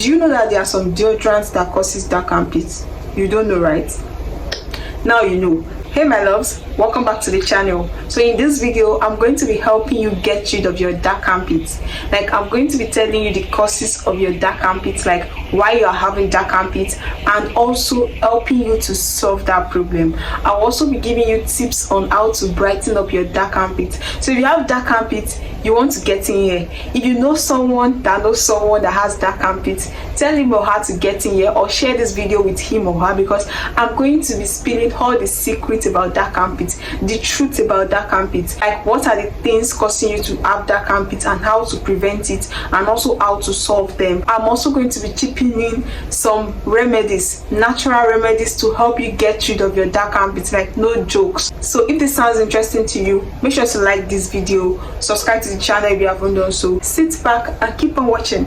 Do you know that there are some deodorants that causes dark armpits? You don't know, right? Now you know. Hey my loves, welcome back to the channel. So in this video I'm going to be helping you get rid of your dark armpits. Like, I'm going to be telling you the causes of your dark armpits, like why you are having dark armpits, and also helping you to solve that problem. I'll also be giving you tips on how to brighten up your dark armpits. So if you have dark armpits, you want to get in here. If you know someone that has dark armpits, tell him or her to get in here, or share this video with him or her, because I'm going to be spilling all the secrets about dark armpits, the truth about dark armpits, like what are the things causing you to have dark armpits and how to prevent it, and also how to solve them. I'm also going to be chipping in some remedies, natural remedies, to help you get rid of your dark armpits, like no jokes. So if this sounds interesting to you, make sure to like this video, subscribe to the channel if you haven't done so, sit back and keep on watching.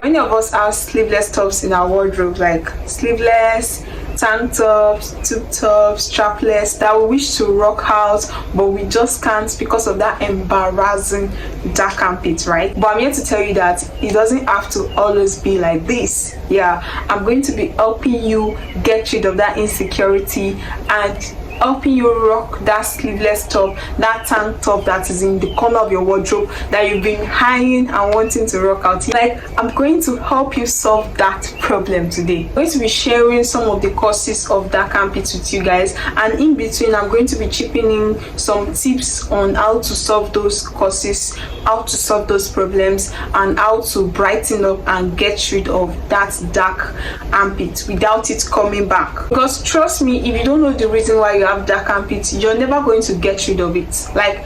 Many of us have sleeveless tops in our wardrobe, like sleeveless tank tops, tube tops, strapless, that we wish to rock out, but we just can't because of that embarrassing dark armpit, right? But I'm here to tell you that it doesn't have to always be like this. Yeah, I'm going to be helping you get rid of that insecurity and helping you rock that sleeveless top, that tank top that is in the corner of your wardrobe that you've been eyeing and wanting to rock out. Like, I'm going to help you solve that problem today. I'm going to be sharing some of the causes of dark armpits with you guys, and in between I'm going to be chipping in some tips on how to solve those causes, how to solve those problems, and how to brighten up and get rid of that dark armpit without it coming back. Because trust me, if you don't know the reason why you have dark armpits, you're never going to get rid of it. Like,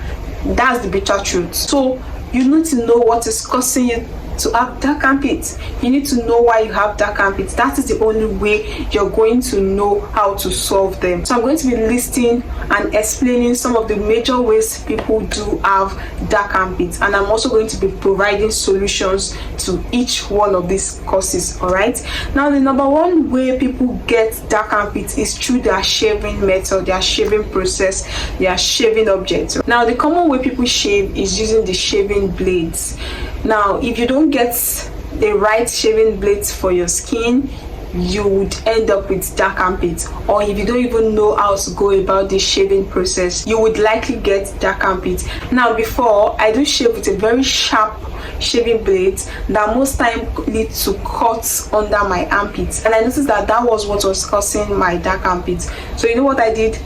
that's the bitter truth. So you need to know what is causing you to have dark armpits. You need to know why you have dark armpits. That is the only way you're going to know how to solve them. So I'm going to be listing and explaining some of the major ways people do have dark armpits, and I'm also going to be providing solutions to each one of these causes. All right, now the number one way people get dark armpits is through their shaving method, their shaving process, their shaving objects. Now the common way people shave is using the shaving blades. Now if you don't get the right shaving blades for your skin, you would end up with dark armpits. Or if you don't even know how to go about the shaving process, you would likely get dark armpits. Now before, I do shave with a very sharp shaving blades that most time lead to cuts under my armpits, and I noticed that that was what was causing my dark armpits. So you know what I did?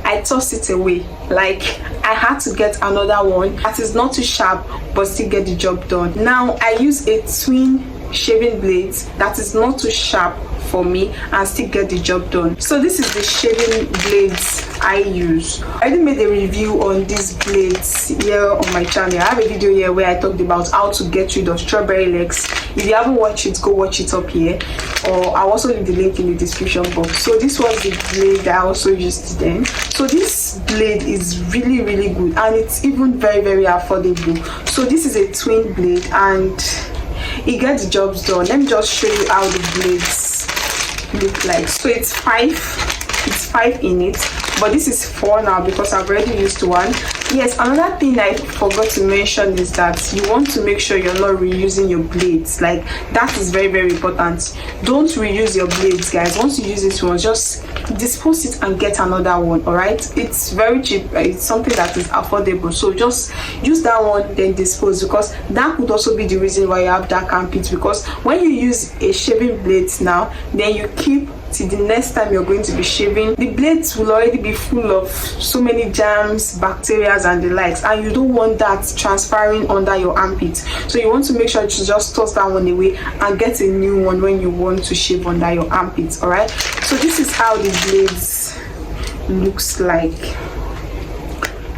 I tossed it away. Like, I had to get another one that is not too sharp but still get the job done. Now I use a twin shaving blades that is not too sharp for me and still get the job done. So this is the shaving blades I use. I already made a review on these blades here on my channel. I have a video here where I talked about how to get rid of strawberry legs. If you haven't watched it, go watch it up here, or I'll also leave the link in the description box. So this was the blade that I also used then. So this blade is really good, and it's even very affordable. So this is a twin blade and it gets the jobs done. Let me just show you how the blades look like. So it's five in it, but this is 4 now because I've already used one. Yes, another thing I forgot to mention is that you want to make sure you're not reusing your blades. Like, that is very important. Don't reuse your blades, guys. Once you use this one, just dispose it and get another one. All right, it's very cheap. It's something that is affordable, so just use that one, then dispose, because that could also be the reason why you have dark armpits. Because when you use a shaving blades now, then you keep till the next time you're going to be shaving, the blades will already be full of so many germs, bacteria and the likes, and you don't want that transferring under your armpits. So you want to make sure to just toss that one away and get a new one when you want to shave under your armpits. All right, so this is how the blades looks like.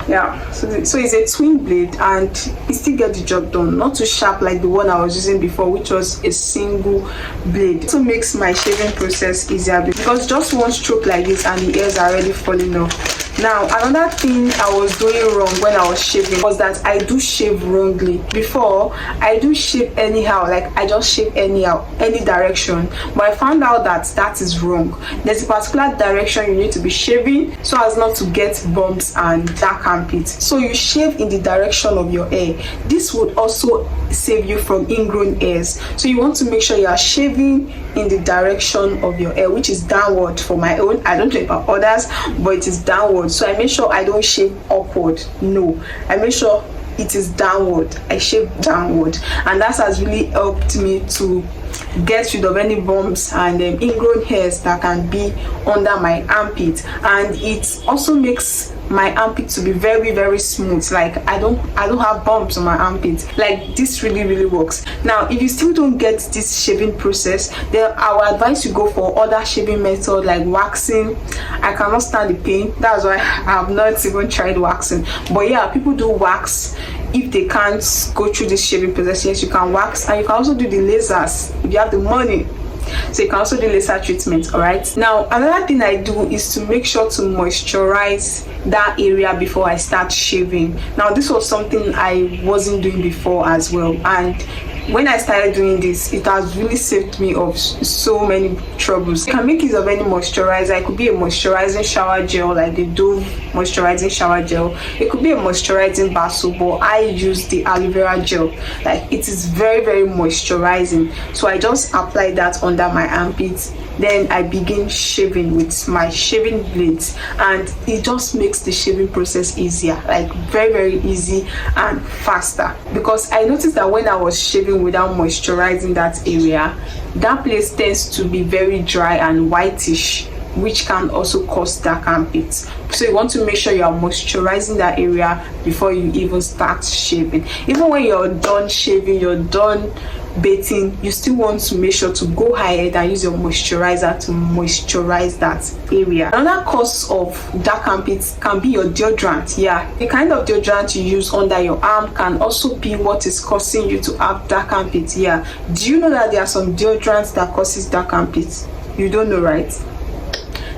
Yeah, so it's a twin blade and it still gets the job done. Not too sharp like the one I was using before, which was a single blade. It also makes my shaving process easier because just one stroke like this and the hairs are already falling off. Now another thing I was doing wrong when I was shaving was that I do shave wrongly. Before, I do shave anyhow, like I just shave anyhow, any direction, but I found out that that is wrong. There's a particular direction you need to be shaving so as not to get bumps and dark armpits. So you shave in the direction of your hair. This would also save you from ingrown hairs. So you want to make sure you are shaving in the direction of your hair, which is downward. For my own, I don't know about others, but it is downward. So I make sure I don't shave upward. No, I make sure it is downward. I shave downward, and that has really helped me to get rid of any bumps and ingrown hairs that can be under my armpit. And it also makes my armpit to be very, very smooth. Like I don't have bumps on my armpit. Like this really works. Now if you still don't get this shaving process, then I will advise you go for other shaving method like waxing. I cannot stand the pain, that's why I have not even tried waxing. But yeah, people do wax if they can't go through this shaving process. Yes, you can wax, and you can also do the lasers if you have the money. So you can also do laser treatment. All right, now another thing I do is to make sure to moisturize that area before I start shaving. Now this was something I wasn't doing before as well, and when I started doing this, it has really saved me of so many troubles. You can make use of any moisturizer. It could be a moisturizing shower gel like the Dove moisturizing shower gel. It could be a moisturizing bath soap, but I use the aloe vera gel. Like it is very moisturizing. So I just apply that under my armpits. Then I begin shaving with my shaving blades, and it just makes the shaving process easier, like very easy and faster. Because I noticed that when I was shaving without moisturizing that area, that place tends to be very dry and whitish, which can also cause dark armpits. So you want to make sure you are moisturizing that area before you even start shaving. Even when you're done shaving, you're done bathing, you still want to make sure to go ahead and use your moisturizer to moisturize that area. Another cause of dark armpits can be your deodorant. Yeah, the kind of deodorant you use under your arm can also be what is causing you to have dark armpits. Yeah, do you know that there are some deodorants that causes dark armpits? You don't know, right?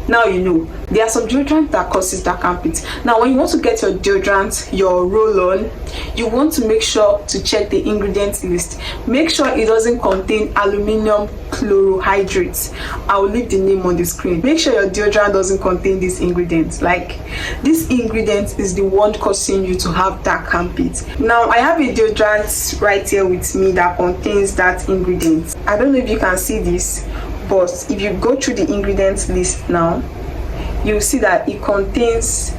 Now you know. There are some deodorant that causes dark armpits. Now when you want to get your deodorant, your roll-on, you want to make sure to check the ingredients list. Make sure it doesn't contain aluminum chlorohydrates. I will leave the name on the screen. Make sure your deodorant doesn't contain these ingredients. Like this ingredient is the one causing you to have dark armpits. Now I have a deodorant right here with me that contains that ingredient. I don't know if you can see this, but if you go through the ingredients list now, you'll see that it contains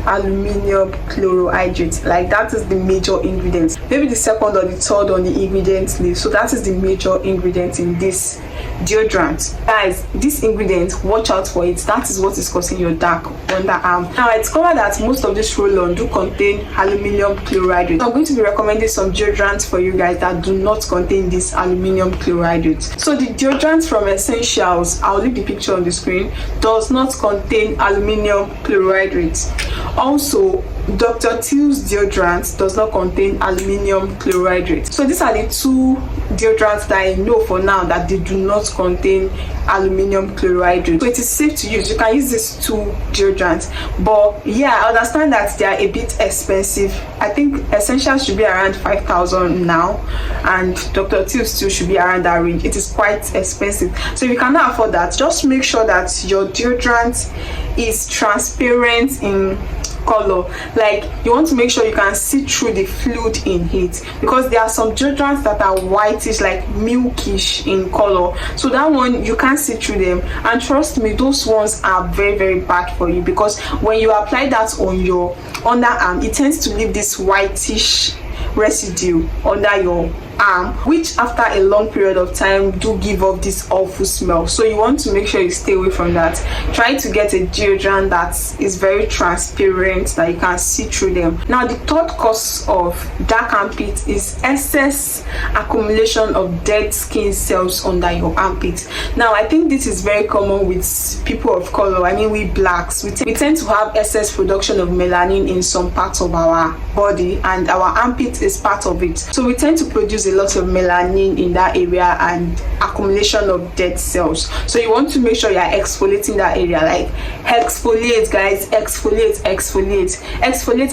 aluminum chlorohydrate. Like that is the major ingredient, maybe the second or the third on the ingredients list. So that is the major ingredient in this deodorant. Guys, this ingredient, watch out for it. That is what is causing your dark underarm. Now I discovered that most of this roll-on do contain aluminum chlorohydrate. So I'm going to be recommending some deodorants for you guys that do not contain this aluminum chlorohydrate. So the deodorant from Essentials, I'll leave the picture on the screen, does not contain aluminum chlorohydrate. Also, Dr. Teals deodorant does not contain aluminum chlorohydrate. So these are the two deodorants that I know for now that they do not contain aluminum chlorohydrate. So it is safe to use. You can use these two deodorants. But yeah, I understand that they are a bit expensive. I think Essentials should be around 5,000 now, and Dr. Teals too should be around that range. It is quite expensive. So if you cannot afford that, just make sure that your deodorant is transparent in color. Like you want to make sure you can see through the fluid in it, because there are some deodorants that are whitish, like milkish in color. So that one you can't see through them, and trust me, those ones are very bad for you, because when you apply that on your underarm, it tends to leave this whitish residue under your arm, which after a long period of time do give off this awful smell. So you want to make sure you stay away from that. Try to get a deodorant that is very transparent, that you can see through them. Now the third cause of dark armpit is excess accumulation of dead skin cells under your armpit. Now I think this is very common with people of color. I mean, we blacks, we tend to have excess production of melanin in some parts of our body, and our armpit is part of it. So we tend to produce a lot of melanin in that area, and accumulation of dead cells. So you want to make sure you're exfoliating that area. Like exfoliate, guys, exfoliate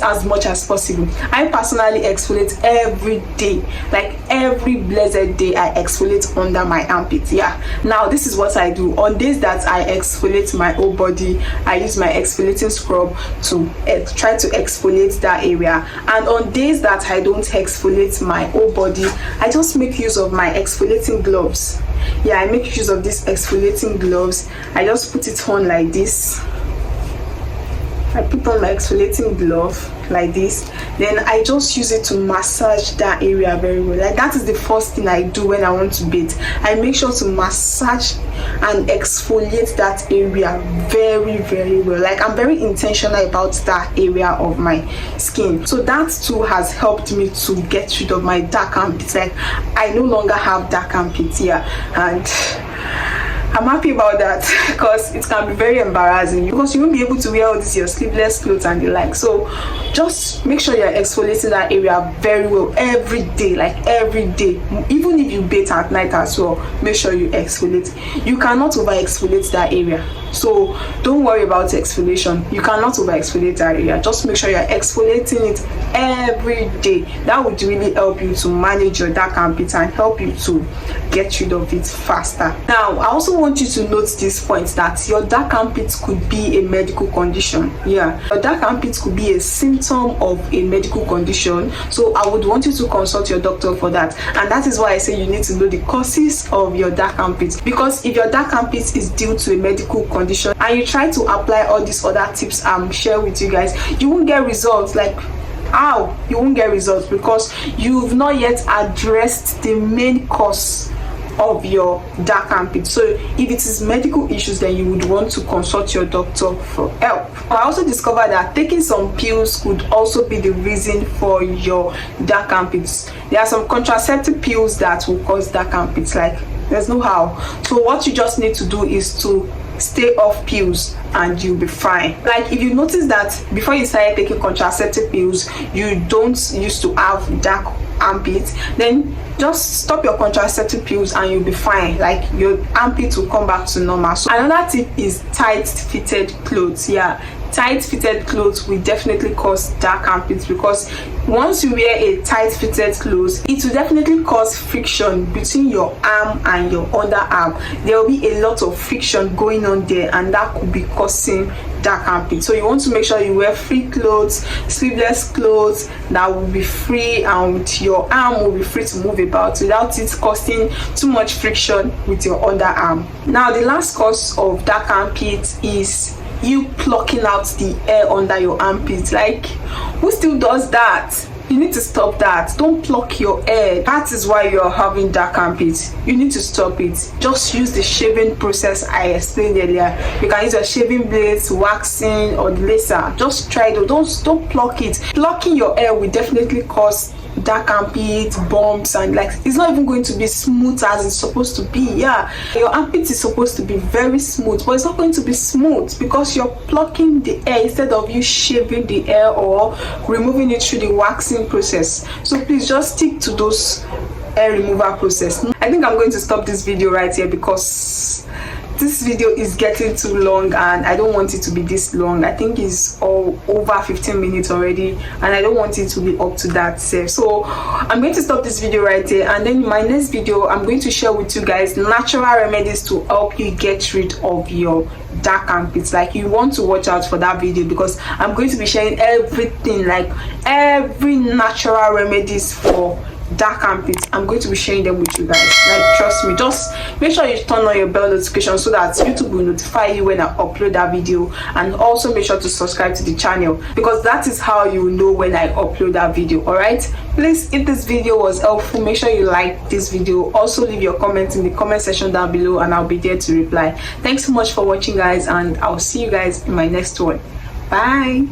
as much as possible. I personally exfoliate every day, like every blessed day I exfoliate under my armpit. Yeah, now this is what I do on days that I exfoliate my whole body. I use my exfoliating scrub to try to exfoliate that area, and on days that I don't exfoliate my whole body, I just make use of my exfoliating gloves. Yeah, I make use of these exfoliating gloves. I just put it on like this. I put on my exfoliating glove like this, then I just use it to massage that area very well. Like that is the first thing I do when I want to bathe. I make sure to massage and exfoliate that area very, very well. Like I'm very intentional about that area of my skin. So that too has helped me to get rid of my dark armpits. Like I no longer have dark armpits here, and I'm happy about that because it can be very embarrassing because you won't be able to wear all these your sleeveless clothes and the like. So just make sure you're exfoliating that area very well every day, like every day. Even if you bathe at night as well, make sure you exfoliate. You cannot over exfoliate that area, so don't worry about exfoliation. You cannot over exfoliate that area. Just make sure you're exfoliating it every day. That would really help you to manage your dark armpits and help you to get rid of it faster. Now I also want you to note this point that your dark armpits could be a medical condition. Yeah, your dark armpits could be a symptom of a medical condition, so I would want you to consult your doctor for that. And that is why I say you need to know the causes of your dark armpits, because if your dark armpits is due to a medical condition and you try to apply all these other tips I'm sharing with you guys, you won't get results. Like how you won't get results? Because you've not yet addressed the main cause of your dark armpit. So if it is medical issues, then you would want to consult your doctor for help. I also discovered that taking some pills could also be the reason for your dark armpits. There are some contraceptive pills that will cause dark armpits. Like there's no how. So what you just need to do is to stay off pills and you'll be fine. Like if you notice that before you started taking contraceptive pills you don't used to have dark armpits, then just stop your contraceptive pills and you'll be fine. Like your armpits will come back to normal. So another tip is tight fitted clothes. Yeah, tight fitted clothes will definitely cause dark armpits, because once you wear a tight fitted clothes, it will definitely cause friction between your arm and your underarm. There will be a lot of friction going on there, and that could be causing dark armpits. So you want to make sure you wear free clothes, sleeveless clothes that will be free, and your arm will be free to move about without it causing too much friction with your underarm. Now the last cause of dark armpits is you plucking out the hair under your armpits. Like who still does that? You need to stop that. Don't pluck your hair. That is why you're having dark armpits. You need to stop it. Just use the shaving process I explained earlier. You can use your shaving blades, waxing, or the laser. Just try it. Don't pluck it. Plucking your hair will definitely cause dark armpit, bumps, and like it's not even going to be smooth as it's supposed to be. Yeah, your armpit is supposed to be very smooth, but it's not going to be smooth because you're plucking the hair instead of you shaving the hair or removing it through the waxing process. So please just stick to those hair removal process. I think I'm going to stop this video right here because this video is getting too long and I don't want it to be this long. I think it's all over 15 minutes already and I don't want it to be up to that. So I'm going to stop this video right here, and then in my next video I'm going to share with you guys natural remedies to help you get rid of your dark armpits. Like you want to watch out for that video because I'm going to be sharing everything, like every natural remedies for dark armpits. I'm going to be sharing them with you guys. Like trust me, just make sure you turn on your bell notification so that YouTube will notify you when I upload that video, and also make sure to subscribe to the channel because that is how you will know when I upload that video. All right, please, if this video was helpful, make sure you like this video. Also leave your comments in the comment section down below and I'll be there to reply. Thanks so much for watching guys, and I'll see you guys in my next one. Bye.